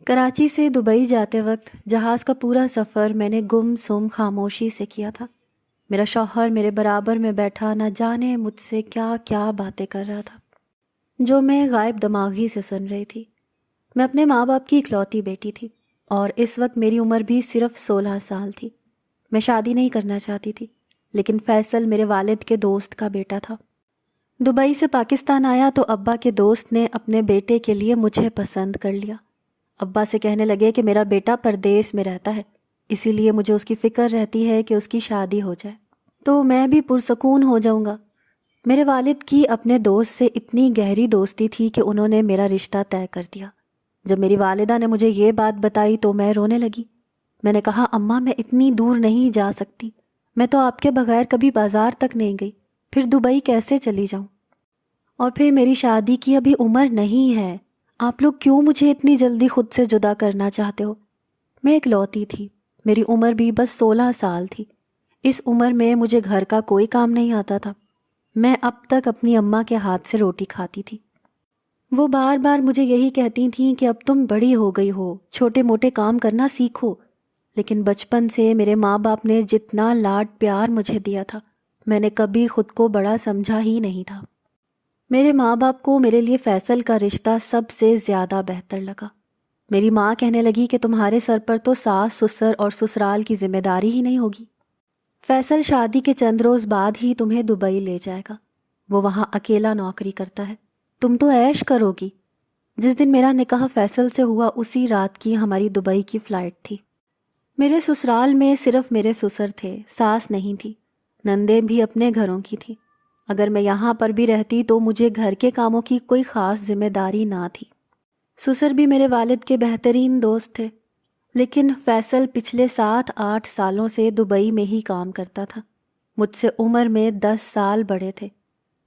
کراچی سے دبئی جاتے وقت جہاز کا پورا سفر میں نے گم سم خاموشی سے کیا تھا۔ میرا شوہر میرے برابر میں بیٹھا نہ جانے مجھ سے کیا کیا باتیں کر رہا تھا جو میں غائب دماغی سے سن رہی تھی۔ میں اپنے ماں باپ کی اکلوتی بیٹی تھی اور اس وقت میری عمر بھی صرف 16 سال تھی۔ میں شادی نہیں کرنا چاہتی تھی، لیکن فیصل میرے والد کے دوست کا بیٹا تھا۔ دبئی سے پاکستان آیا تو ابا کے دوست نے اپنے بیٹے کے لیے مجھے پسند کر لیا۔ ابا سے کہنے لگے کہ میرا بیٹا پردیس میں رہتا ہے، اسی لیے مجھے اس کی فکر رہتی ہے کہ اس کی شادی ہو جائے تو میں بھی پرسکون ہو جاؤں گا۔ میرے والد کی اپنے دوست سے اتنی گہری دوستی تھی کہ انہوں نے میرا رشتہ طے کر دیا۔ جب میری والدہ نے مجھے یہ بات بتائی تو میں رونے لگی۔ میں نے کہا، اماں میں اتنی دور نہیں جا سکتی، میں تو آپ کے بغیر کبھی بازار تک نہیں گئی، پھر دبئی کیسے چلی جاؤں؟ اور پھر میری شادی کی ابھی عمر نہیں ہے، آپ لوگ کیوں مجھے اتنی جلدی خود سے جدا کرنا چاہتے ہو؟ میں اکلوتی تھی، میری عمر بھی بس 16 سال تھی۔ اس عمر میں مجھے گھر کا کوئی کام نہیں آتا تھا۔ میں اب تک اپنی اماں کے ہاتھ سے روٹی کھاتی تھی۔ وہ بار بار مجھے یہی کہتی تھیں کہ اب تم بڑی ہو گئی ہو، چھوٹے موٹے کام کرنا سیکھو، لیکن بچپن سے میرے ماں باپ نے جتنا لاڈ پیار مجھے دیا تھا، میں نے کبھی خود کو بڑا سمجھا ہی نہیں تھا۔ میرے ماں باپ کو میرے لیے فیصل کا رشتہ سب سے زیادہ بہتر لگا۔ میری ماں کہنے لگی کہ تمہارے سر پر تو ساس سسر اور سسرال کی ذمہ داری ہی نہیں ہوگی، فیصل شادی کے چند روز بعد ہی تمہیں دبئی لے جائے گا، وہ وہاں اکیلا نوکری کرتا ہے، تم تو عیش کرو گی۔ جس دن میرا نکاح فیصل سے ہوا اسی رات کی ہماری دبئی کی فلائٹ تھی۔ میرے سسرال میں صرف میرے سسر تھے، ساس نہیں تھی، نندیں بھی اپنے گھروں کی تھیں۔ اگر میں یہاں پر بھی رہتی تو مجھے گھر کے کاموں کی کوئی خاص ذمہ داری نہ تھی۔ سسر بھی میرے والد کے بہترین دوست تھے، لیکن فیصل پچھلے 7-8 سالوں سے دبئی میں ہی کام کرتا تھا۔ مجھ سے عمر میں 10 سال بڑے تھے۔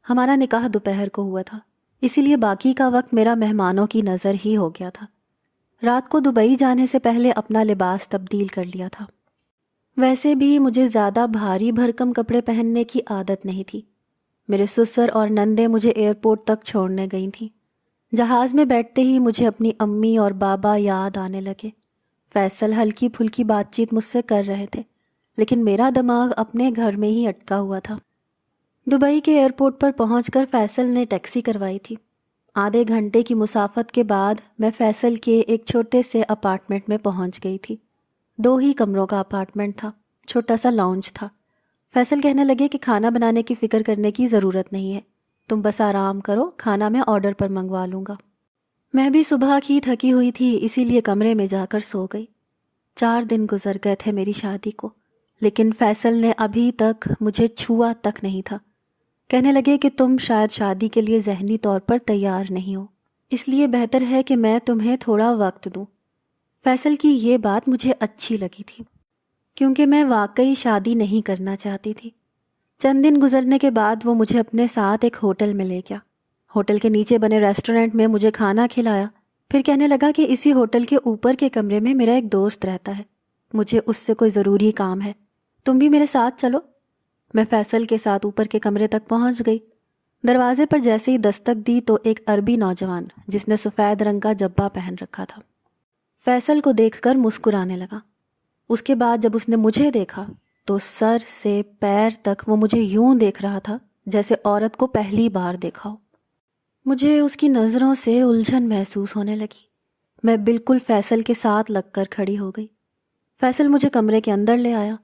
ہمارا نکاح دوپہر کو ہوا تھا، اسی لیے باقی کا وقت میرا مہمانوں کی نظر ہی ہو گیا تھا۔ رات کو دبئی جانے سے پہلے اپنا لباس تبدیل کر لیا تھا۔ ویسے بھی مجھے زیادہ بھاری بھرکم کپڑے پہننے کی عادت نہیں تھی۔ میرے سسر اور نندیں مجھے ایئرپورٹ تک چھوڑنے گئی تھیں۔ جہاز میں بیٹھتے ہی مجھے اپنی امی اور بابا یاد آنے لگے۔ فیصل ہلکی پھلکی بات چیت مجھ سے کر رہے تھے، لیکن میرا دماغ اپنے گھر میں ہی اٹکا ہوا تھا۔ دبئی کے ایئرپورٹ پر پہنچ کر فیصل نے ٹیکسی کروائی تھی۔ آدھے گھنٹے کی مسافت کے بعد میں فیصل کے ایک چھوٹے سے اپارٹمنٹ میں پہنچ گئی تھی۔ 2 ہی کمروں کا اپارٹمنٹ تھا، چھوٹا سا لاؤنج تھا۔ فیصل کہنے لگے کہ کھانا بنانے کی فکر کرنے کی ضرورت نہیں ہے، تم بس آرام کرو، کھانا میں آرڈر پر منگوا لوں گا۔ میں بھی صبح کی تھکی ہوئی تھی، اسی لیے کمرے میں جا کر سو گئی۔ 4 دن گزر گئے تھے میری شادی کو، لیکن فیصل نے ابھی تک مجھے چھوا تک نہیں تھا۔ کہنے لگے کہ تم شاید شادی کے لیے ذہنی طور پر تیار نہیں ہو، اس لیے بہتر ہے کہ میں تمہیں تھوڑا وقت دوں۔ فیصل کی یہ بات مجھے اچھی لگی تھی، کیونکہ میں واقعی شادی نہیں کرنا چاہتی تھی۔ چند دن گزرنے کے بعد وہ مجھے اپنے ساتھ ایک ہوٹل میں لے گیا۔ ہوٹل کے نیچے بنے ریسٹورنٹ میں مجھے کھانا کھلایا، پھر کہنے لگا کہ اسی ہوٹل کے اوپر کے کمرے میں میرا ایک دوست رہتا ہے، مجھے اس سے کوئی ضروری کام ہے، تم بھی میرے ساتھ چلو۔ میں فیصل کے ساتھ اوپر کے کمرے تک پہنچ گئی۔ دروازے پر جیسے ہی دستک دی تو ایک عربی نوجوان جس نے سفید رنگ کا جبہ پہن رکھا تھا فیصل کو دیکھ کر مسکرانے لگا۔ اس کے بعد جب اس نے مجھے دیکھا تو سر سے پیر تک وہ مجھے یوں دیکھ رہا تھا جیسے عورت کو پہلی بار دیکھا ہو۔ مجھے اس کی نظروں سے الجھن محسوس ہونے لگی۔ میں بالکل فیصل کے ساتھ لگ کر کھڑی ہو گئی۔ فیصل مجھے کمرے کے اندر لے آیا۔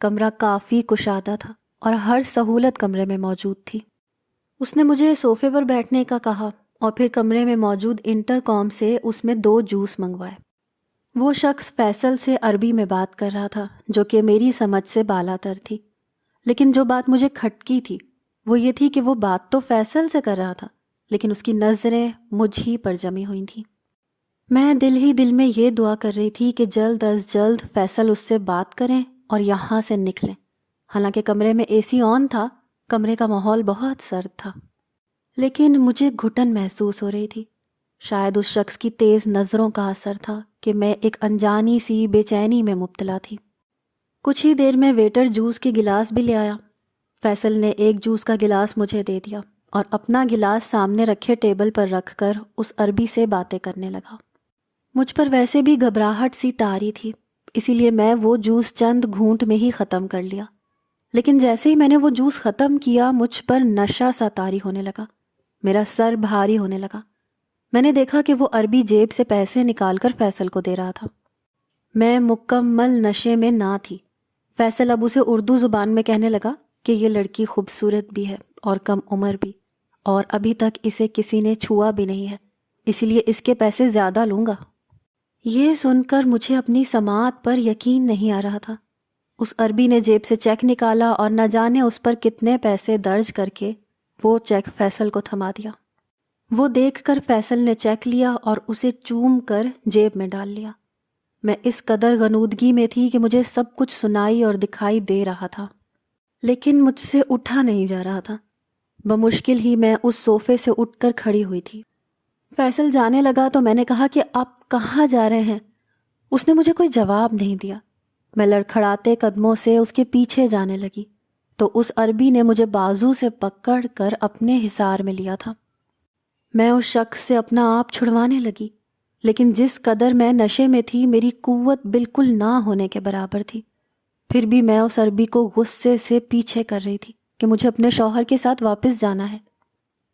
کمرہ کافی کشادہ تھا اور ہر سہولت کمرے میں موجود تھی۔ اس نے مجھے صوفے پر بیٹھنے کا کہا اور پھر کمرے میں موجود انٹرکام سے اس میں 2 جوس منگوائے۔ وہ شخص فیصل سے عربی میں بات کر رہا تھا جو کہ میری سمجھ سے بالا تر تھی، لیکن جو بات مجھے کھٹکی تھی وہ یہ تھی کہ وہ بات تو فیصل سے کر رہا تھا، لیکن اس کی نظریں مجھ ہی پر جمی ہوئی تھیں۔ میں دل ہی دل میں یہ دعا کر رہی تھی کہ جلد از جلد فیصل اس سے بات کریں اور یہاں سے نکلیں۔ حالانکہ کمرے میں AC آن تھا، کمرے کا ماحول بہت سرد تھا، لیکن مجھے گھٹن محسوس ہو رہی تھی۔ شاید اس شخص کی تیز نظروں کا اثر تھا کہ میں ایک انجانی سی بے چینی میں مبتلا تھی۔ کچھ ہی دیر میں ویٹر جوس کے گلاس بھی لے آیا۔ فیصل نے ایک جوس کا گلاس مجھے دے دیا اور اپنا گلاس سامنے رکھے ٹیبل پر رکھ کر اس عربی سے باتیں کرنے لگا۔ مجھ پر ویسے بھی گھبراہٹ سی طاری تھی، اسی لیے میں وہ جوس چند گھونٹ میں ہی ختم کر لیا۔ لیکن جیسے ہی میں نے وہ جوس ختم کیا مجھ پر نشہ سا طاری ہونے لگا، میرا سر بھاری ہونے لگا۔ میں نے دیکھا کہ وہ عربی جیب سے پیسے نکال کر فیصل کو دے رہا تھا۔ میں مکمل نشے میں نہ تھی۔ فیصل اب اسے اردو زبان میں کہنے لگا کہ یہ لڑکی خوبصورت بھی ہے اور کم عمر بھی، اور ابھی تک اسے کسی نے چھوا بھی نہیں ہے، اسی لیے اس کے پیسے زیادہ لوں گا۔ یہ سن کر مجھے اپنی سماعت پر یقین نہیں آ رہا تھا۔ اس عربی نے جیب سے چیک نکالا اور نہ جانے اس پر کتنے پیسے درج کر کے وہ چیک فیصل کو تھما دیا۔ وہ دیکھ کر فیصل نے چیک لیا اور اسے چوم کر جیب میں ڈال لیا۔ میں اس قدر غنودگی میں تھی کہ مجھے سب کچھ سنائی اور دکھائی دے رہا تھا، لیکن مجھ سے اٹھا نہیں جا رہا تھا۔ بمشکل ہی میں اس صوفے سے اٹھ کر کھڑی ہوئی تھی۔ فیصل جانے لگا تو میں نے کہا کہ آپ کہاں جا رہے ہیں؟ اس نے مجھے کوئی جواب نہیں دیا۔ میں لڑکھڑاتے قدموں سے اس کے پیچھے جانے لگی تو اس عربی نے مجھے بازو سے پکڑ کر اپنے حصار میں لیا تھا۔ میں اس شخص سے اپنا آپ چھڑوانے لگی، لیکن جس قدر میں نشے میں تھی میری قوت بالکل نہ ہونے کے برابر تھی۔ پھر بھی میں اس عربی کو غصے سے پیچھے کر رہی تھی کہ مجھے اپنے شوہر کے ساتھ واپس جانا ہے۔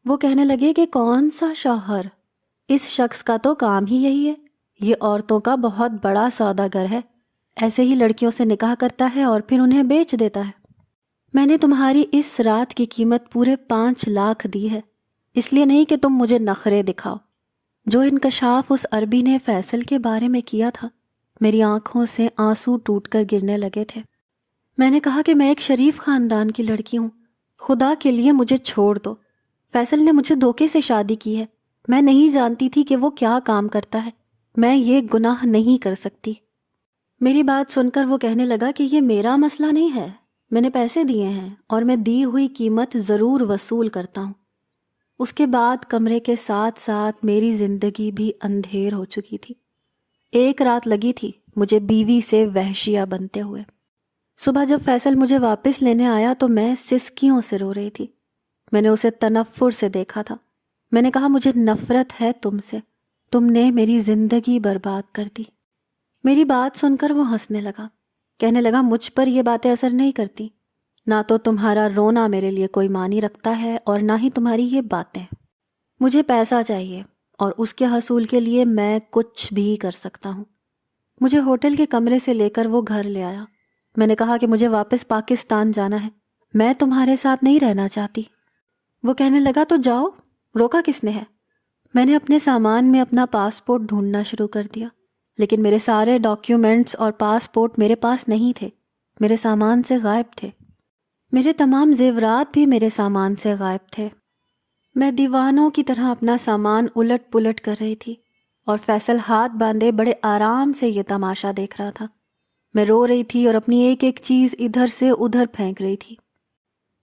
وہ کہنے لگے کہ کون سا شوہر؟ اس شخص کا تو کام ہی یہی ہے، یہ عورتوں کا بہت بڑا سوداگر ہے، ایسے ہی لڑکیوں سے نکاح کرتا ہے اور پھر انہیں بیچ دیتا ہے۔ میں نے تمہاری اس رات کی قیمت پورے 5 لاکھ دی ہے، اس لیے نہیں کہ تم مجھے نخرے دکھاؤ۔ جو انکشاف اس عربی نے فیصل کے بارے میں کیا تھا، میری آنکھوں سے آنسو ٹوٹ کر گرنے لگے تھے۔ میں نے کہا کہ میں ایک شریف خاندان کی لڑکی ہوں، خدا کے لیے مجھے چھوڑ دو۔ فیصل نے مجھے دھوکے سے شادی کی ہے، میں نہیں جانتی تھی کہ وہ کیا کام کرتا ہے، میں یہ گناہ نہیں کر سکتی۔ میری بات سن کر وہ کہنے لگا کہ یہ میرا مسئلہ نہیں ہے، میں نے پیسے دیے ہیں اور میں دی ہوئی قیمت ضرور وصول کرتا ہوں۔ اس کے بعد کمرے کے ساتھ ساتھ میری زندگی بھی اندھیر ہو چکی تھی۔ ایک رات لگی تھی مجھے بیوی سے وحشیہ بنتے ہوئے۔ صبح جب فیصل مجھے واپس لینے آیا تو میں سسکیوں سے رو رہی تھی۔ میں نے اسے تنفر سے دیکھا تھا۔ میں نے کہا مجھے نفرت ہے تم سے، تم نے میری زندگی برباد کر دی۔ میری بات سن کر وہ ہنسنے لگا، کہنے لگا مجھ پر یہ باتیں اثر نہیں کرتی، نہ تو تمہارا رونا میرے لیے کوئی معنی رکھتا ہے اور نہ ہی تمہاری یہ باتیں۔ مجھے پیسہ چاہیے اور اس کے حصول کے لیے میں کچھ بھی کر سکتا ہوں۔ مجھے ہوٹل کے کمرے سے لے کر وہ گھر لے آیا۔ میں نے کہا کہ مجھے واپس پاکستان جانا ہے، میں تمہارے ساتھ نہیں رہنا چاہتی۔ وہ کہنے لگا تو جاؤ، روکا کس نے ہے؟ میں نے اپنے سامان میں اپنا پاسپورٹ ڈھونڈنا شروع کر دیا، لیکن میرے سارے ڈاکیومنٹس اور پاسپورٹ میرے پاس نہیں تھے، میرے سامان سے غائب تھے۔ میرے تمام زیورات بھی میرے سامان سے غائب تھے۔ میں دیوانوں کی طرح اپنا سامان الٹ پلٹ کر رہی تھی اور فیصل ہاتھ باندھے بڑے آرام سے یہ تماشا دیکھ رہا تھا۔ میں رو رہی تھی اور اپنی ایک ایک چیز ادھر سے ادھر پھینک رہی تھی،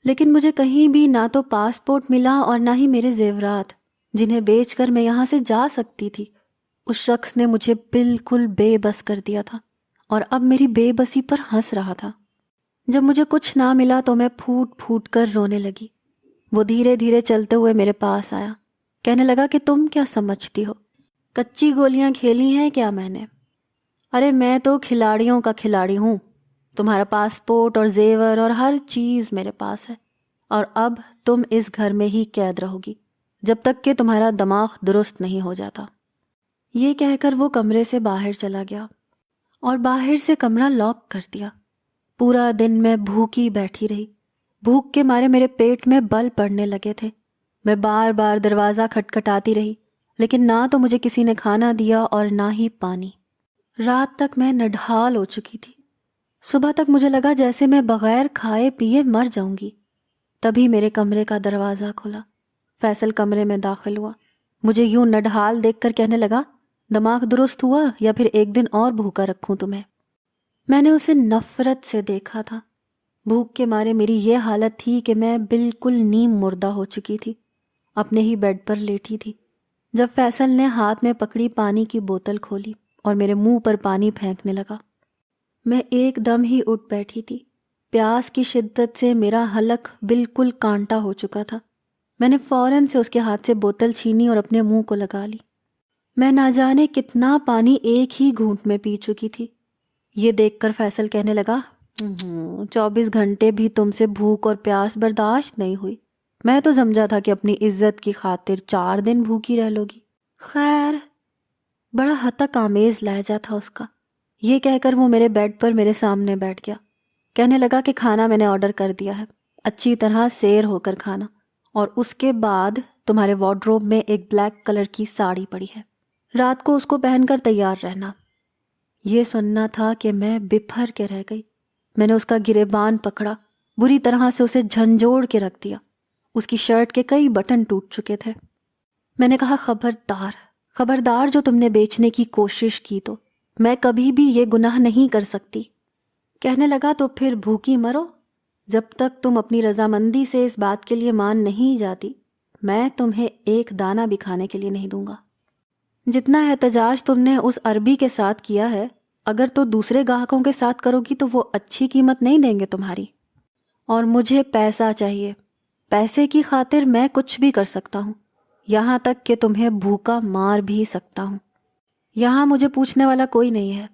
لیکن مجھے کہیں بھی نہ تو پاسپورٹ ملا اور نہ ہی میرے زیورات جنہیں بیچ کر میں یہاں سے جا سکتی تھی۔ اس شخص نے مجھے بالکل بے بس کر دیا تھا اور اب میری بے بسی پر ہنس رہا تھا۔ جب مجھے کچھ نہ ملا تو میں پھوٹ پھوٹ کر رونے لگی۔ وہ دھیرے دھیرے چلتے ہوئے میرے پاس آیا، کہنے لگا کہ تم کیا سمجھتی ہو، کچی گولیاں کھیلی ہیں کیا میں نے؟ ارے میں تو کھلاڑیوں کا کھلاڑی ہوں، تمہارا پاسپورٹ اور زیور اور ہر چیز میرے پاس ہے، اور اب تم اس گھر میں ہی قید رہو گی جب تک کہ تمہارا دماغ درست نہیں ہو جاتا۔ یہ کہہ کر وہ کمرے سے باہر چلا گیا اور باہر سے کمرہ لاک کر دیا۔ پورا دن میں بھوکی بیٹھی رہی، بھوک کے مارے میرے پیٹ میں بل پڑنے لگے تھے۔ میں بار بار دروازہ کھٹکھٹاتی رہی، لیکن نہ تو مجھے کسی نے کھانا دیا اور نہ ہی پانی۔ رات تک میں نڈھال ہو چکی تھی۔ صبح تک مجھے لگا جیسے میں بغیر کھائے پیے مر جاؤں گی۔ تبھی میرے کمرے کا دروازہ کھلا، فیصل کمرے میں داخل ہوا۔ مجھے یوں نڈھال دیکھ کر کہنے لگا، دماغ درست ہوا یا پھر ایک دن اور بھوکا رکھوں تمہیں؟ میں نے اسے نفرت سے دیکھا تھا۔ بھوک کے مارے میری یہ حالت تھی کہ میں بالکل نیم مردہ ہو چکی تھی، اپنے ہی بیڈ پر لیٹی تھی، جب فیصل نے ہاتھ میں پکڑی پانی کی بوتل کھولی اور میرے منہ پر پانی پھینکنے لگا۔ میں ایک دم ہی اٹھ بیٹھی تھی، پیاس کی شدت سے میرا حلق بالکل کانٹا ہو چکا تھا۔ میں نے فوراً سے اس کے ہاتھ سے بوتل چھینی اور اپنے منہ کو لگا لی۔ میں نہ جانے کتنا پانی ایک ہی گھونٹ میں پی چکی تھی۔ یہ دیکھ کر فیصل کہنے لگا، 24 گھنٹے بھی تم سے بھوک اور پیاس برداشت نہیں ہوئی، میں تو سمجھا تھا کہ اپنی عزت کی خاطر 4 دن بھوکی رہ لوگی۔ خیر، بڑا ہتک آمیز لہجہ تھا اس کا۔ یہ کہہ کر وہ میرے بیڈ پر میرے سامنے بیٹھ گیا۔ کہنے لگا کہ کھانا میں نے آرڈر کر دیا ہے، اچھی طرح سیر ہو کر کھانا، اور اس کے بعد تمہارے وارڈروب میں ایک بلیک کلر کی ساڑی پڑی ہے، رات کو اس کو پہن کر تیار رہنا۔ یہ سننا تھا کہ میں بپھر کے رہ گئی۔ میں نے اس کا گریبان پکڑا، بری طرح سے اسے جھنجھوڑ کے رکھ دیا۔ اس کی شرٹ کے کئی بٹن ٹوٹ چکے تھے۔ میں نے کہا، خبردار، خبردار، جو تم نے بیچنے کی کوشش کی تو میں کبھی بھی یہ گناہ نہیں کر سکتی۔ کہنے لگا، تو پھر بھوکی مرو، جب تک تم اپنی رضامندی سے اس بات کے لیے مان نہیں جاتی، میں تمہیں ایک دانہ بھی کھانے کے لیے نہیں دوں گا۔ جتنا احتجاج تم نے اس عربی کے ساتھ کیا ہے، اگر تو دوسرے گاہکوں کے ساتھ کرو گی تو وہ اچھی قیمت نہیں دیں گے تمہاری۔ اور مجھے پیسہ چاہیے، پیسے کی خاطر میں کچھ بھی کر سکتا ہوں، یہاں تک کہ تمہیں بھوکا مار بھی سکتا ہوں۔ یہاں مجھے پوچھنے والا کوئی نہیں ہے،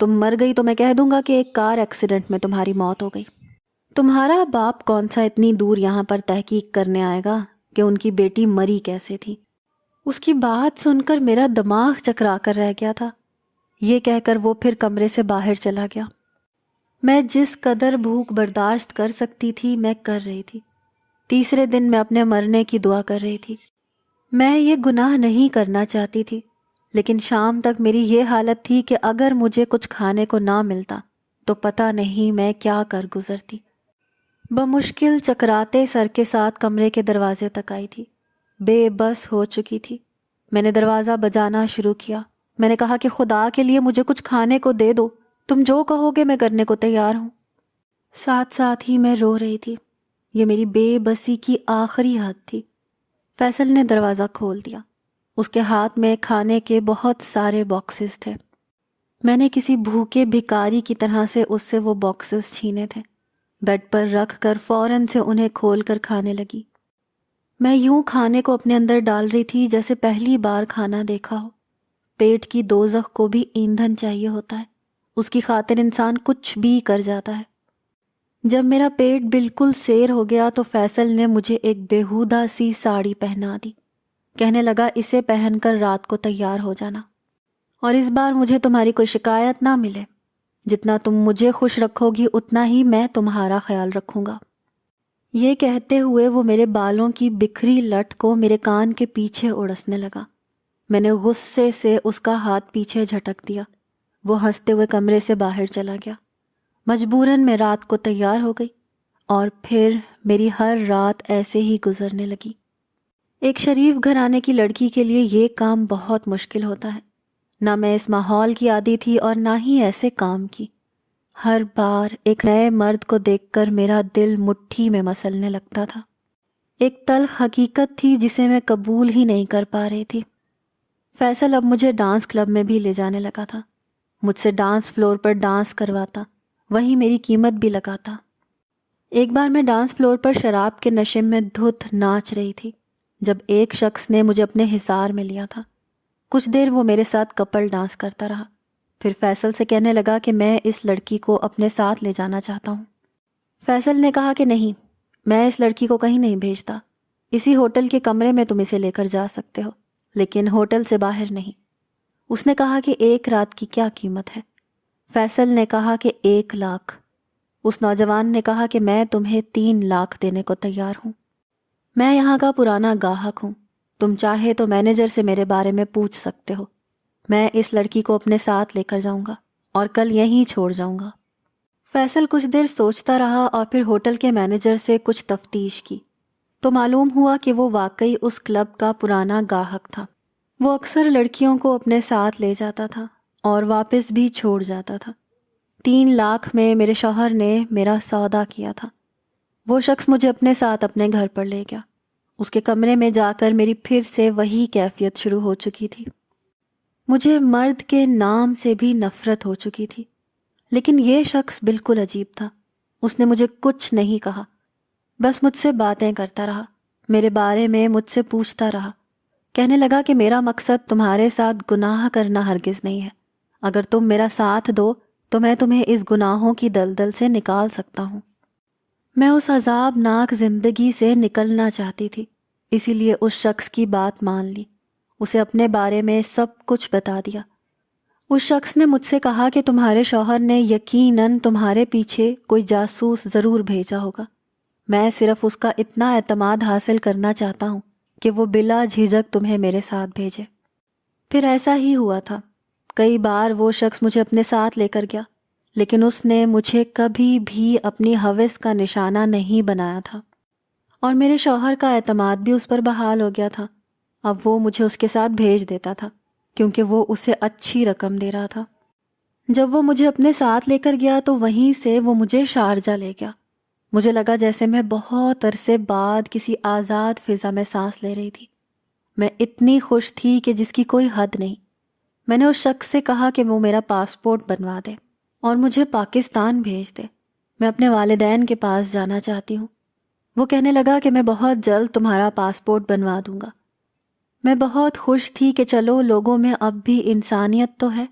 تم مر گئی تو میں کہہ دوں گا کہ ایک کار ایکسیڈنٹ میں تمہاری موت ہو گئی۔ تمہارا باپ کون سا اتنی دور یہاں پر تحقیق کرنے آئے گا کہ ان کی بیٹی مری کیسے تھی؟ اس کی بات سن کر میرا دماغ چکرا کر رہ گیا تھا۔ یہ کہہ کر وہ پھر کمرے سے باہر چلا گیا۔ میں جس قدر بھوک برداشت کر سکتی تھی میں کر رہی تھی۔ تیسرے دن میں اپنے مرنے کی دعا کر رہی تھی۔ میں یہ گناہ نہیں کرنا چاہتی تھی، لیکن شام تک میری یہ حالت تھی کہ اگر مجھے کچھ کھانے کو نہ ملتا تو پتہ نہیں میں کیا کر گزرتی۔ بمشکل چکراتے سر کے ساتھ کمرے کے دروازے تک آئی تھی، بے بس ہو چکی تھی۔ میں نے دروازہ بجانا شروع کیا۔ میں نے کہا کہ خدا کے لیے مجھے کچھ کھانے کو دے دو، تم جو کہو گے میں کرنے کو تیار ہوں۔ ساتھ ساتھ ہی میں رو رہی تھی۔ یہ میری بے بسی کی آخری حد تھی۔ فیصل نے دروازہ کھول دیا۔ اس کے ہاتھ میں کھانے کے بہت سارے باکسز تھے۔ میں نے کسی بھوکے بھکاری کی طرح سے اس سے وہ باکسز چھینے تھے۔ بیڈ پر رکھ کر فوراً سے انہیں کھول کر کھانے لگی۔ میں یوں کھانے کو اپنے اندر ڈال رہی تھی جیسے پہلی بار کھانا دیکھا ہو۔ پیٹ کی دوزخ کو بھی ایندھن چاہیے ہوتا ہے، اس کی خاطر انسان کچھ بھی کر جاتا ہے۔ جب میرا پیٹ بالکل سیر ہو گیا تو فیصل نے مجھے ایک بیہودہ سی ساڑی پہنا دی۔ کہنے لگا، اسے پہن کر رات کو تیار ہو جانا، اور اس بار مجھے تمہاری کوئی شکایت نہ ملے۔ جتنا تم مجھے خوش رکھو گی اتنا ہی میں تمہارا خیال رکھوں گا۔ یہ کہتے ہوئے وہ میرے بالوں کی بکھری لٹ کو میرے کان کے پیچھے اڑسنے لگا۔ میں نے غصے سے اس کا ہاتھ پیچھے جھٹک دیا۔ وہ ہنستے ہوئے کمرے سے باہر چلا گیا۔ مجبوراً میں رات کو تیار ہو گئی، اور پھر میری ہر رات ایسے ہی گزرنے لگی۔ ایک شریف گھرانے کی لڑکی کے لیے یہ کام بہت مشکل ہوتا ہے۔ نہ میں اس ماحول کی عادی تھی اور نہ ہی ایسے کام کی۔ ہر بار ایک نئے مرد کو دیکھ کر میرا دل مٹھی میں مسلنے لگتا تھا۔ ایک تلخ حقیقت تھی جسے میں قبول ہی نہیں کر پا رہی تھی۔ فیصل اب مجھے ڈانس کلب میں بھی لے جانے لگا تھا، مجھ سے ڈانس فلور پر ڈانس کرواتا، وہیں میری قیمت بھی لگاتا۔ ایک بار میں ڈانس فلور پر شراب کے نشے میں دھت ناچ رہی تھی جب ایک شخص نے مجھے اپنے حصار میں لیا تھا۔ کچھ دیر وہ میرے ساتھ کپل ڈانس کرتا رہا، پھر فیصل سے کہنے لگا کہ میں اس لڑکی کو اپنے ساتھ لے جانا چاہتا ہوں۔ فیصل نے کہا کہ نہیں، میں اس لڑکی کو کہیں نہیں بھیجتا، اسی ہوٹل کے کمرے میں تم اسے لے کر جا سکتے ہو، لیکن ہوٹل سے باہر نہیں۔ اس نے کہا کہ 1 رات کی کیا قیمت ہے؟ فیصل نے کہا کہ 1 لاکھ۔ اس نوجوان نے کہا کہ میں تمہیں 3 لاکھ دینے کو تیار ہوں۔ میں یہاں کا پرانا گاہک ہوں، تم چاہے تو مینیجر سے میرے بارے میں پوچھ سکتے ہو۔ میں اس لڑکی کو اپنے ساتھ لے کر جاؤں گا اور کل یہیں چھوڑ جاؤں گا۔ فیصل کچھ دیر سوچتا رہا اور پھر ہوٹل کے مینیجر سے کچھ تفتیش کی تو معلوم ہوا کہ وہ واقعی اس کلب کا پرانا گاہک تھا۔ وہ اکثر لڑکیوں کو اپنے ساتھ لے جاتا تھا اور واپس بھی چھوڑ جاتا تھا۔ 3 لاکھ میں میرے شوہر نے میرا سودا کیا تھا۔ وہ شخص مجھے اپنے ساتھ اپنے گھر پر لے گیا۔ اس کے کمرے میں جا کر میری پھر سے وہی کیفیت شروع ہو چکی تھی۔ مجھے مرد کے نام سے بھی نفرت ہو چکی تھی، لیکن یہ شخص بالکل عجیب تھا۔ اس نے مجھے کچھ نہیں کہا، بس مجھ سے باتیں کرتا رہا، میرے بارے میں مجھ سے پوچھتا رہا۔ کہنے لگا کہ میرا مقصد تمہارے ساتھ گناہ کرنا ہرگز نہیں ہے، اگر تم میرا ساتھ دو تو میں تمہیں اس گناہوں کی دلدل سے نکال سکتا ہوں۔ میں اس عذاب ناک زندگی سے نکلنا چاہتی تھی، اسی لیے اس شخص کی بات مان لی، اسے اپنے بارے میں سب کچھ بتا دیا۔ اس شخص نے مجھ سے کہا کہ تمہارے شوہر نے یقیناً تمہارے پیچھے کوئی جاسوس ضرور بھیجا ہوگا، میں صرف اس کا اتنا اعتماد حاصل کرنا چاہتا ہوں کہ وہ بلا جھجک تمہیں میرے ساتھ بھیجے۔ پھر ایسا ہی ہوا تھا، کئی بار وہ شخص مجھے اپنے ساتھ لے کر گیا، لیکن اس نے مجھے کبھی بھی اپنی ہوس کا نشانہ نہیں بنایا تھا، اور میرے شوہر کا اعتماد بھی اس پر بحال ہو گیا تھا۔ اب وہ مجھے اس کے ساتھ بھیج دیتا تھا کیونکہ وہ اسے اچھی رقم دے رہا تھا۔ جب وہ مجھے اپنے ساتھ لے کر گیا تو وہیں سے وہ مجھے شارجہ لے گیا۔ مجھے لگا جیسے میں بہت عرصے بعد کسی آزاد فضا میں سانس لے رہی تھی۔ میں اتنی خوش تھی کہ جس کی کوئی حد نہیں۔ میں نے اس شخص سے کہا کہ وہ میرا پاسپورٹ بنوا دے اور مجھے پاکستان بھیج دے، میں اپنے والدین کے پاس جانا چاہتی ہوں۔ وہ کہنے لگا کہ میں بہت جلد تمہارا پاسپورٹ بنوا دوں گا۔ میں بہت خوش تھی کہ چلو لوگوں میں اب بھی انسانیت تو ہے۔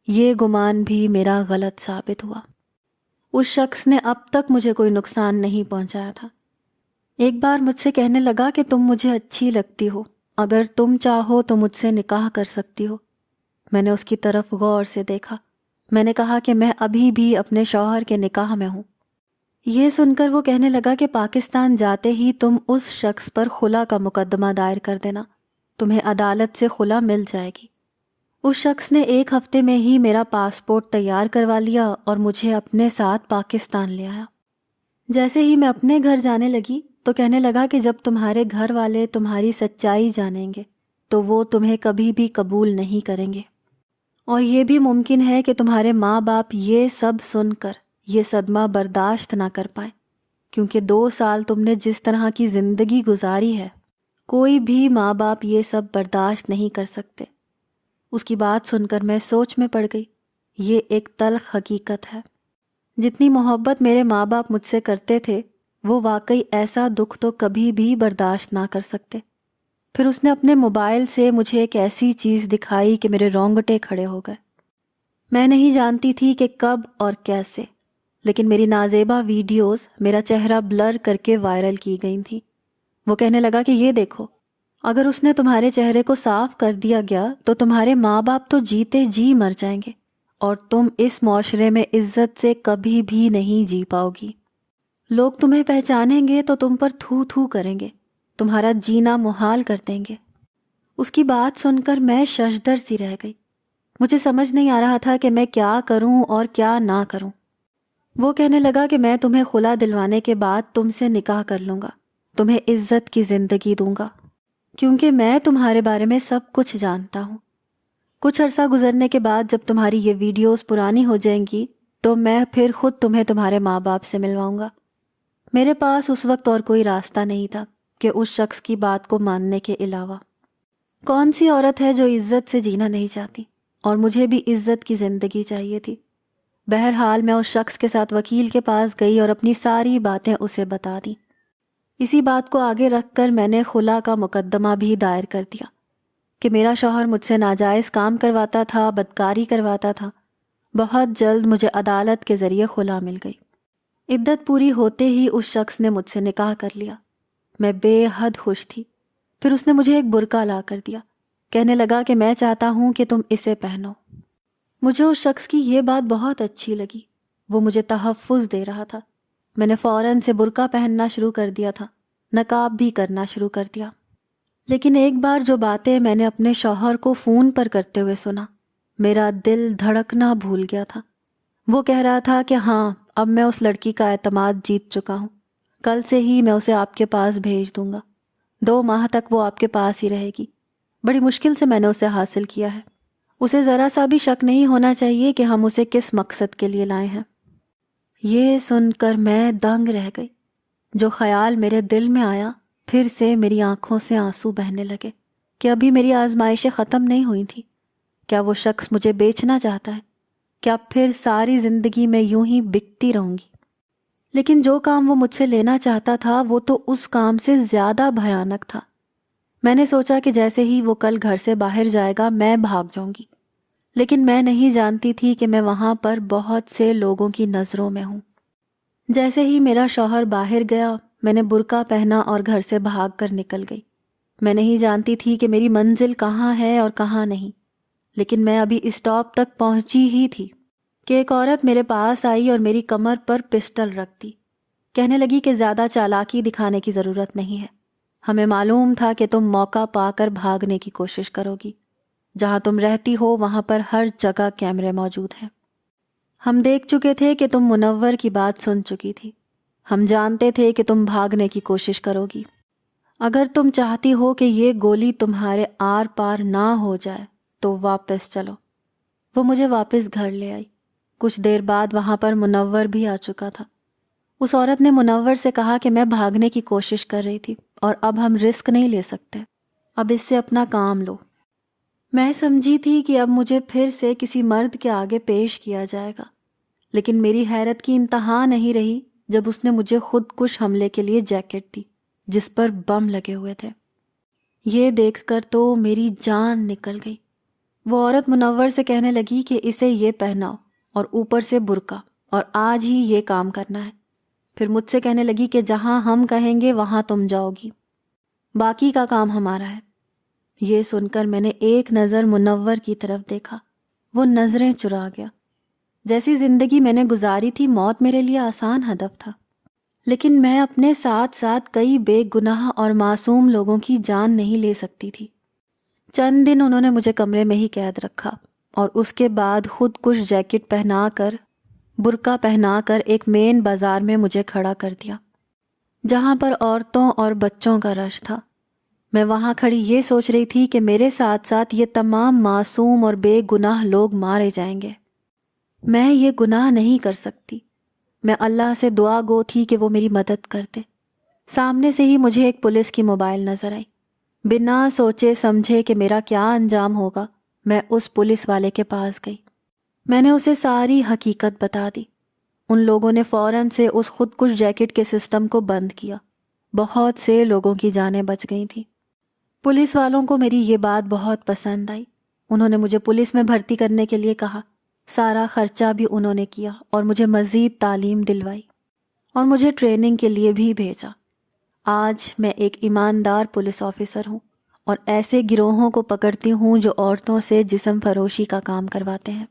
یہ گمان بھی میرا غلط ثابت ہوا۔ اس شخص نے اب تک مجھے کوئی نقصان نہیں پہنچایا تھا۔ ایک بار مجھ سے کہنے لگا کہ تم مجھے اچھی لگتی ہو، اگر تم چاہو تو مجھ سے نکاح کر سکتی ہو۔ میں نے اس کی طرف غور سے دیکھا۔ میں نے کہا کہ میں ابھی بھی اپنے شوہر کے نکاح میں ہوں۔ یہ سن کر وہ کہنے لگا کہ پاکستان جاتے ہی تم اس شخص پر خلا کا مقدمہ دائر کر دینا، تمہیں عدالت سے خلا مل جائے گی۔ اس شخص نے 1 ہفتے میں ہی میرا پاسپورٹ تیار کروا لیا اور مجھے اپنے ساتھ پاکستان لے آیا۔ جیسے ہی میں اپنے گھر جانے لگی تو کہنے لگا کہ جب تمہارے گھر والے تمہاری سچائی جانیں گے تو وہ تمہیں کبھی بھی قبول نہیں کریں گے، اور یہ بھی ممکن ہے کہ تمہارے ماں باپ یہ سب سن کر یہ صدمہ برداشت نہ کر پائیں، کیونکہ 2 سال تم نے جس طرح کی زندگی گزاری ہے کوئی بھی ماں باپ یہ سب برداشت نہیں کر سکتے۔ اس کی بات سن کر میں سوچ میں پڑ گئی۔ یہ ایک تلخ حقیقت ہے، جتنی محبت میرے ماں باپ مجھ سے کرتے تھے وہ واقعی ایسا دکھ تو کبھی بھی برداشت نہ کر سکتے۔ پھر اس نے اپنے موبائل سے مجھے ایک ایسی چیز دکھائی کہ میرے رونگٹے کھڑے ہو گئے۔ میں نہیں جانتی تھی کہ کب اور کیسے، لیکن میری نازیبا ویڈیوز میرا چہرہ بلر کر کے وائرل کی گئی تھیں۔ وہ کہنے لگا کہ یہ دیکھو، اگر اس نے تمہارے چہرے کو صاف کر دیا گیا تو تمہارے ماں باپ تو جیتے جی مر جائیں گے، اور تم اس معاشرے میں عزت سے کبھی بھی نہیں جی پاؤ گی۔ لوگ تمہیں پہچانیں گے تو تم پر تھو تھو کریں گے، تمہارا جینا محال کر دیں گے۔ اس کی بات سن کر میں ششدر سی رہ گئی۔ مجھے سمجھ نہیں آ رہا تھا کہ میں کیا کروں اور کیا نہ کروں۔ وہ کہنے لگا کہ میں تمہیں خلا دلوانے کے بعد تم سے نکاح کر لوں گا، تمہیں عزت کی زندگی دوں گا، کیونکہ میں تمہارے بارے میں سب کچھ جانتا ہوں۔ کچھ عرصہ گزرنے کے بعد جب تمہاری یہ ویڈیوز پرانی ہو جائیں گی تو میں پھر خود تمہیں تمہارے ماں باپ سے ملواؤں گا۔ میرے پاس اس وقت اور کوئی راستہ نہیں تھا کہ اس شخص کی بات کو ماننے کے علاوہ۔ کون سی عورت ہے جو عزت سے جینا نہیں چاہتی، اور مجھے بھی عزت کی زندگی چاہیے تھی۔ بہرحال میں اس شخص کے ساتھ وکیل کے پاس گئی اور اپنی ساری باتیں اسے بتا دیں۔ اسی بات کو آگے رکھ کر میں نے خلا کا مقدمہ بھی دائر کر دیا کہ میرا شوہر مجھ سے ناجائز کام کرواتا تھا، بدکاری کرواتا تھا۔ بہت جلد مجھے عدالت کے ذریعے خلا مل گئی۔ عدت پوری ہوتے ہی اس شخص نے مجھ سے نکاح کر لیا۔ میں بے حد خوش تھی۔ پھر اس نے مجھے ایک برقع لا کر دیا، کہنے لگا کہ میں چاہتا ہوں کہ تم اسے پہنو۔ مجھے اس شخص کی یہ بات بہت اچھی لگی، وہ مجھے تحفظ دے رہا تھا۔ میں نے فوراً سے برقع پہننا شروع کر دیا تھا، نقاب بھی کرنا شروع کر دیا۔ لیکن ایک بار جو باتیں میں نے اپنے شوہر کو فون پر کرتے ہوئے سنا، میرا دل دھڑکنا بھول گیا تھا۔ وہ کہہ رہا تھا کہ ہاں، اب میں اس لڑکی کا اعتماد جیت چکا ہوں، کل سے ہی میں اسے آپ کے پاس بھیج دوں گا، 2 ماہ تک وہ آپ کے پاس ہی رہے گی۔ بڑی مشکل سے میں نے اسے حاصل کیا ہے۔ اسے ذرا سا بھی شک نہیں ہونا چاہیے کہ ہم اسے کس مقصد کے لیے لائے ہیں۔ یہ سن کر میں دنگ رہ گئی۔ جو خیال میرے دل میں آیا، پھر سے میری آنکھوں سے آنسو بہنے لگے کہ ابھی میری آزمائشیں ختم نہیں ہوئی تھی۔ کیا وہ شخص مجھے بیچنا چاہتا ہے؟ کیا پھر ساری زندگی میں یوں ہی بکتی رہوں گی؟ لیکن جو کام وہ مجھ سے لینا چاہتا تھا وہ تو اس کام سے زیادہ بھیانک تھا۔ میں نے سوچا کہ جیسے ہی وہ کل گھر سے باہر جائے گا میں بھاگ جاؤں گی، لیکن میں نہیں جانتی تھی کہ میں وہاں پر بہت سے لوگوں کی نظروں میں ہوں۔ جیسے ہی میرا شوہر باہر گیا میں نے برقع پہنا اور گھر سے بھاگ کر نکل گئی۔ میں نہیں جانتی تھی کہ میری منزل کہاں ہے اور کہاں نہیں، لیکن میں ابھی اسٹاپ تک پہنچی ہی تھی کہ ایک عورت میرے پاس آئی اور میری کمر پر پسٹل رکھ دی۔ کہنے لگی کہ زیادہ چالاکی دکھانے کی ضرورت نہیں ہے، ہمیں معلوم تھا کہ تم موقع پا کر بھاگنے کی کوشش کرو گی، جہاں تم رہتی ہو وہاں پر ہر جگہ کیمرے موجود ہیں۔ ہم دیکھ چکے تھے کہ تم منور کی بات سن چکی تھی، ہم جانتے تھے کہ تم بھاگنے کی کوشش کرو گی۔ اگر تم چاہتی ہو کہ یہ گولی تمہارے آر پار نہ ہو جائے تو واپس چلو۔ وہ مجھے واپس گھر لے آئی۔ کچھ دیر بعد وہاں پر منور بھی آ چکا تھا۔ اس عورت نے منور سے کہا کہ میں بھاگنے کی کوشش کر رہی تھی اور اب ہم رسک نہیں لے سکتے، اب اس سے اپنا کام لو۔ میں سمجھی تھی کہ اب مجھے پھر سے کسی مرد کے آگے پیش کیا جائے گا، لیکن میری حیرت کی انتہا نہیں رہی جب اس نے مجھے خود کش حملے کے لیے جیکٹ دی جس پر بم لگے ہوئے تھے۔ یہ دیکھ کر تو میری جان نکل گئی۔ وہ عورت منور سے کہنے لگی کہ اسے یہ پہناؤ اور اوپر سے برقع، اور آج ہی یہ کام کرنا ہے۔ پھر مجھ سے کہنے لگی کہ جہاں ہم کہیں گے وہاں تم جاؤ گی، باقی کا کام ہمارا ہے۔ یہ سن کر میں نے ایک نظر منور کی طرف دیکھا، وہ نظریں چرا گیا۔ جیسی زندگی میں نے گزاری تھی موت میرے لیے آسان ہدف تھا، لیکن میں اپنے ساتھ ساتھ کئی بے گناہ اور معصوم لوگوں کی جان نہیں لے سکتی تھی۔ چند دن انہوں نے مجھے کمرے میں ہی قید رکھا اور اس کے بعد خود کش جیکٹ پہنا کر، برقع پہنا کر ایک مین بازار میں مجھے کھڑا کر دیا جہاں پر عورتوں اور بچوں کا رش تھا۔ میں وہاں کھڑی یہ سوچ رہی تھی کہ میرے ساتھ ساتھ یہ تمام معصوم اور بے گناہ لوگ مارے جائیں گے۔ میں یہ گناہ نہیں کر سکتی۔ میں اللہ سے دعا گو تھی کہ وہ میری مدد کرتے۔ سامنے سے ہی مجھے ایک پولیس کی موبائل نظر آئی۔ بنا سوچے سمجھے کہ میرا کیا انجام ہوگا میں اس پولیس والے کے پاس گئی۔ میں نے اسے ساری حقیقت بتا دی۔ ان لوگوں نے فوراً سے اس خود کش جیکٹ کے سسٹم کو بند کیا۔ بہت سے لوگوں کی جانیں بچ گئی تھیں۔ پولیس والوں کو میری یہ بات بہت پسند آئی۔ انہوں نے مجھے پولیس میں بھرتی کرنے کے لیے کہا۔ سارا خرچہ بھی انہوں نے کیا اور مجھے مزید تعلیم دلوائی اور مجھے ٹریننگ کے لیے بھی بھیجا۔ آج میں ایک ایماندار پولیس آفیسر ہوں اور ایسے گروہوں کو پکڑتی ہوں جو عورتوں سے جسم فروشی کا کام کرواتے ہیں۔